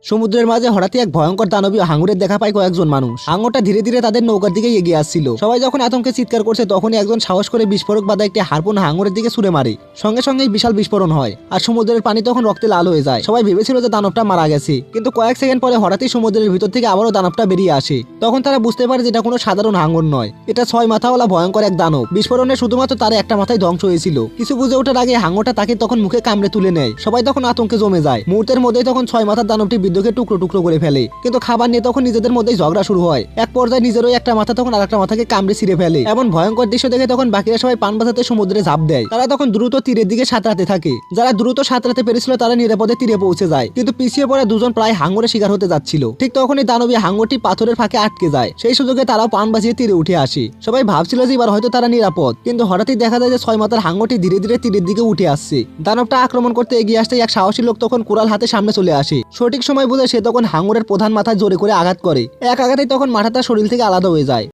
সমুদ্রের মাঝে হঠাৎই এক ভয়ঙ্কর দানবীয় হাঙরের দেখা পায় কয়েকজন মানুষ। হাঙরটা ধীরে ধীরে তাদের নৌকার দিকে এগিয়ে আসছিল। সবাই যখন আতঙ্কে চিৎকার করছে তখনই একজন সাহস করে বিস্ফোরক বাঁধা একটি হারপুন হাঙরের দিকে ছুড়ে মারে। সঙ্গে সঙ্গে বিশাল বিস্ফোরণ হয় আর সমুদ্রের পানি তখন রক্তে লাল হয়ে যায়। সবাই ভেবেছিল যে দানবটা মারা গেছে, কিন্তু কয়েক সেকেন্ড পরে হঠাৎই সমুদ্রের ভিতর থেকে আবারও দানবটা বেরিয়ে আসে। তখন তারা বুঝতে পারে যে এটা কোনো সাধারণ হাঙর নয়, এটা 6 মাথাওয়ালা ভয়ঙ্কর এক দানব। বিস্ফোরণে শুধুমাত্র তার একটা মাথায় ধ্বংস হয়েছিল। কিছু বুঝে ওঠার আগে হাঙরটা তাকে তখন মুখে কামড়ে তুলে নেয়। সবাই তখন আতঙ্কে জমে যায়। মুহূর্তের মধ্যেই তখন 6 মাথার দানবটি বৃদ্ধকে টুকরো টুকরো করে ফেলে। কিন্তু খাবার নিয়ে তখন নিজেদের মধ্যেই ঝগড়া শুরু হয়। এক পর্যায়ে নিজেরই একটা মাথা তখন আরেকটা মাথাকে কামড়ে ছিঁড়ে ফেলে। এমন ভয়ঙ্কর দৃশ্য দেখে তখন বাকিরা সবাই পান বাঁচাতে সমুদ্রে ঝাঁপ দেয়। তারা তখন দ্রুত তীরের দিকে সাঁতরাতে থাকে। যারা দ্রুত সাঁতরাতে পেরেছিল তারা নিরাপদে তীরে পৌঁছে যায়, কিন্তু পিছিয়ে পড়ে দুজন প্রায় হাঙরের শিকার হতে যাচ্ছিল। ঠিক তখনই দানবী হাঙরটি পাথরের ফাঁকে আটকে যায়। সেই সুযোগে তারাও পান বাঁচিয়ে তীরে উঠে আসে। সবাই ভাবছিল যে এবার হয়তো তারা নিরাপদ, কিন্তু হঠাৎই দেখা যায় যে 6 মাথার হাঙরটি ধীরে ধীরে তীরের দিকে উঠে আসছে। দানবটা আক্রমণ করতে এগিয়ে আসতে এক সাহসী লোক তখন কুড়াল হাতে সামনে চলে আসে। সঠিক সময় বুঝে সে তখন হাঙরের প্রধান মাথায় জোরে করে আঘাত করে। এক আঘাতেই তখন মাথাটা শরীর থেকে আলাদা হয়ে যায়।